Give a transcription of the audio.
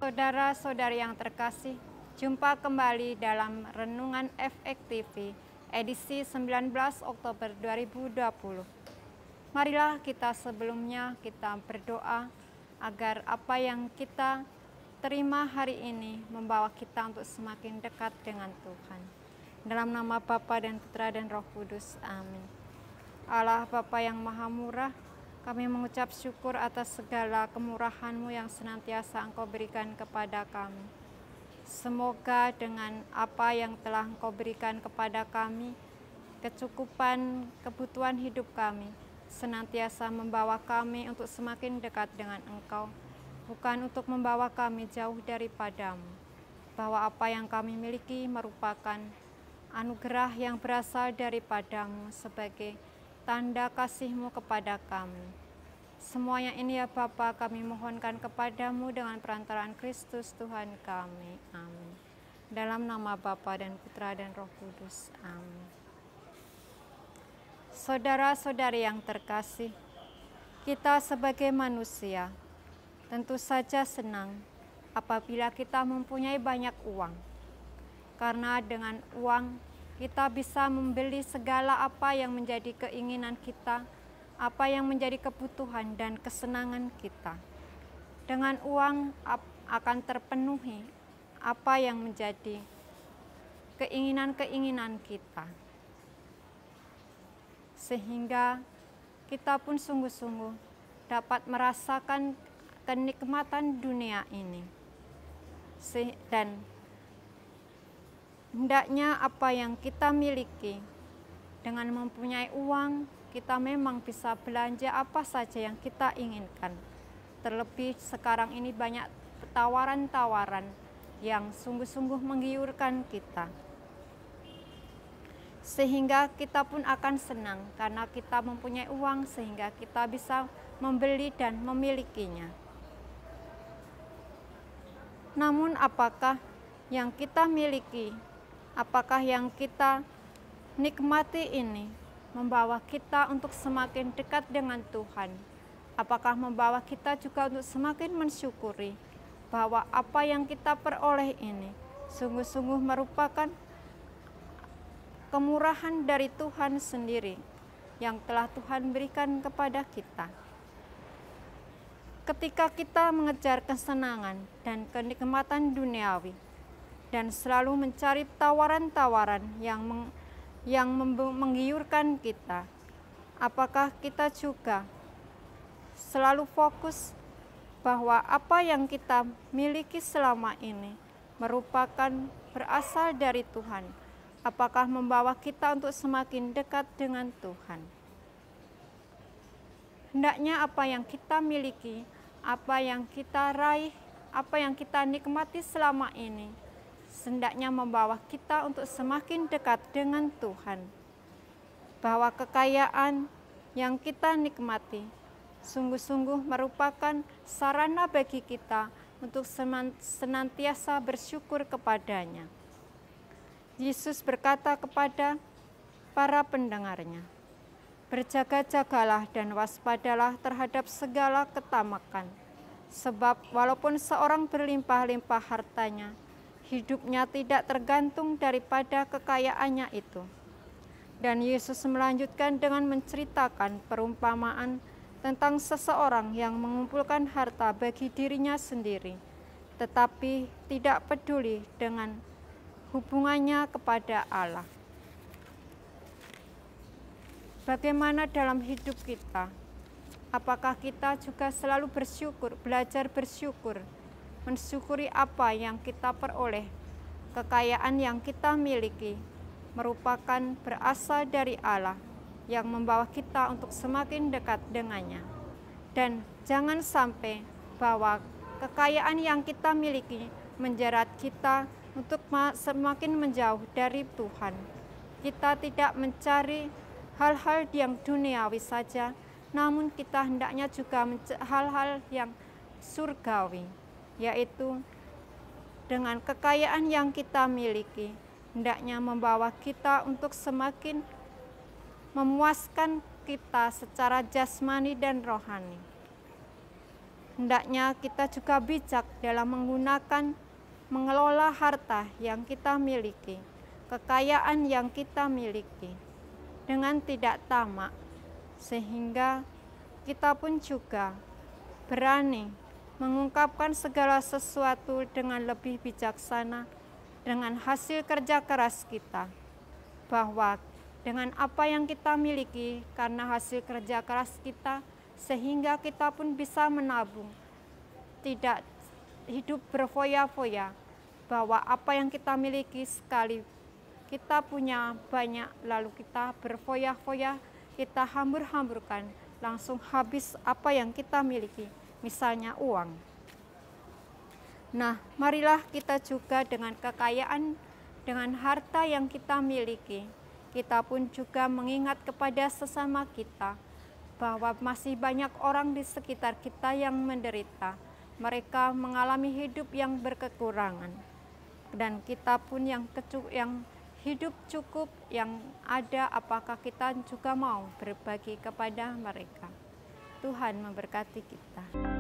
Saudara-saudari yang terkasih, jumpa kembali dalam Renungan FXTV edisi 19 Oktober 2020. Marilah sebelumnya kita berdoa agar apa yang kita terima hari ini membawa kita untuk semakin dekat dengan Tuhan. Dalam nama Bapa dan Putra dan Roh Kudus, amin. Allah Bapa yang Maha Murah, kami mengucap syukur atas segala kemurahan-Mu yang senantiasa Engkau berikan kepada kami. Semoga dengan apa yang telah Engkau berikan kepada kami, kecukupan kebutuhan hidup kami senantiasa membawa kami untuk semakin dekat dengan Engkau, bukan untuk membawa kami jauh daripada-Mu. Bahwa apa yang kami miliki merupakan anugerah yang berasal daripada-Mu sebagai tanda kasih-Mu kepada kami. Semuanya ini ya Bapa, kami mohonkan kepada-Mu dengan perantaraan Kristus Tuhan kami. Amin. Dalam nama Bapa dan Putra dan Roh Kudus. Amin. Saudara-saudari yang terkasih, kita sebagai manusia tentu saja senang apabila kita mempunyai banyak uang. Karena dengan uang kita bisa membeli segala apa yang menjadi keinginan kita, apa yang menjadi kebutuhan dan kesenangan kita. Dengan uang akan terpenuhi apa yang menjadi keinginan-keinginan kita. Sehingga kita pun sungguh-sungguh dapat merasakan kenikmatan dunia ini. Dan hendaknya apa yang kita miliki, dengan mempunyai uang, kita memang bisa belanja apa saja yang kita inginkan. Terlebih sekarang ini banyak tawaran-tawaran yang sungguh-sungguh menggiurkan kita. Sehingga kita pun akan senang karena kita mempunyai uang, sehingga kita bisa membeli dan memilikinya. Namun apakah yang kita miliki, apakah yang kita nikmati ini membawa kita untuk semakin dekat dengan Tuhan? Apakah membawa kita juga untuk semakin mensyukuri bahwa apa yang kita peroleh ini sungguh-sungguh merupakan kemurahan dari Tuhan sendiri yang telah Tuhan berikan kepada kita? Ketika kita mengejar kesenangan dan kenikmatan duniawi, dan selalu mencari tawaran-tawaran yang menggiurkan kita, apakah kita juga selalu fokus bahwa apa yang kita miliki selama ini merupakan berasal dari Tuhan? Apakah membawa kita untuk semakin dekat dengan Tuhan? Hendaknya apa yang kita miliki, apa yang kita raih, apa yang kita nikmati selama ini, hendaknya membawa kita untuk semakin dekat dengan Tuhan. Bahwa kekayaan yang kita nikmati sungguh-sungguh merupakan sarana bagi kita untuk senantiasa bersyukur kepada-Nya. Yesus berkata kepada para pendengarnya, "Berjaga-jagalah dan waspadalah terhadap segala ketamakan, sebab walaupun seorang berlimpah-limpah hartanya, hidupnya tidak tergantung daripada kekayaannya itu." Dan Yesus melanjutkan dengan menceritakan perumpamaan tentang seseorang yang mengumpulkan harta bagi dirinya sendiri, tetapi tidak peduli dengan hubungannya kepada Allah. Bagaimana dalam hidup kita? Apakah kita juga selalu bersyukur, belajar bersyukur, mensyukuri apa yang kita peroleh? Kekayaan yang kita miliki merupakan berasal dari Allah yang membawa kita untuk semakin dekat dengannya. Dan jangan sampai bahwa kekayaan yang kita miliki menjerat kita untuk semakin menjauh dari Tuhan. Kita tidak mencari hal-hal yang duniawi saja, namun kita hendaknya juga hal-hal yang surgawi, yaitu dengan kekayaan yang kita miliki, hendaknya membawa kita untuk semakin memuaskan kita secara jasmani dan rohani. Hendaknya kita juga bijak dalam mengelola harta yang kita miliki, kekayaan yang kita miliki, dengan tidak tamak, sehingga kita pun juga berani mengungkapkan segala sesuatu dengan lebih bijaksana dengan hasil kerja keras kita, bahwa dengan apa yang kita miliki karena hasil kerja keras kita, sehingga kita pun bisa menabung, tidak hidup berfoya-foya, bahwa apa yang kita miliki sekali kita punya banyak lalu kita berfoya-foya, kita hambur-hamburkan, langsung habis apa yang kita miliki, misalnya uang. Nah, marilah kita juga dengan kekayaan, dengan harta yang kita miliki, kita pun juga mengingat kepada sesama kita, bahwa masih banyak orang di sekitar kita yang menderita. Mereka mengalami hidup yang berkekurangan. Dan kita pun yang hidup cukup, yang ada, apakah kita juga mau berbagi kepada mereka? Tuhan memberkati kita.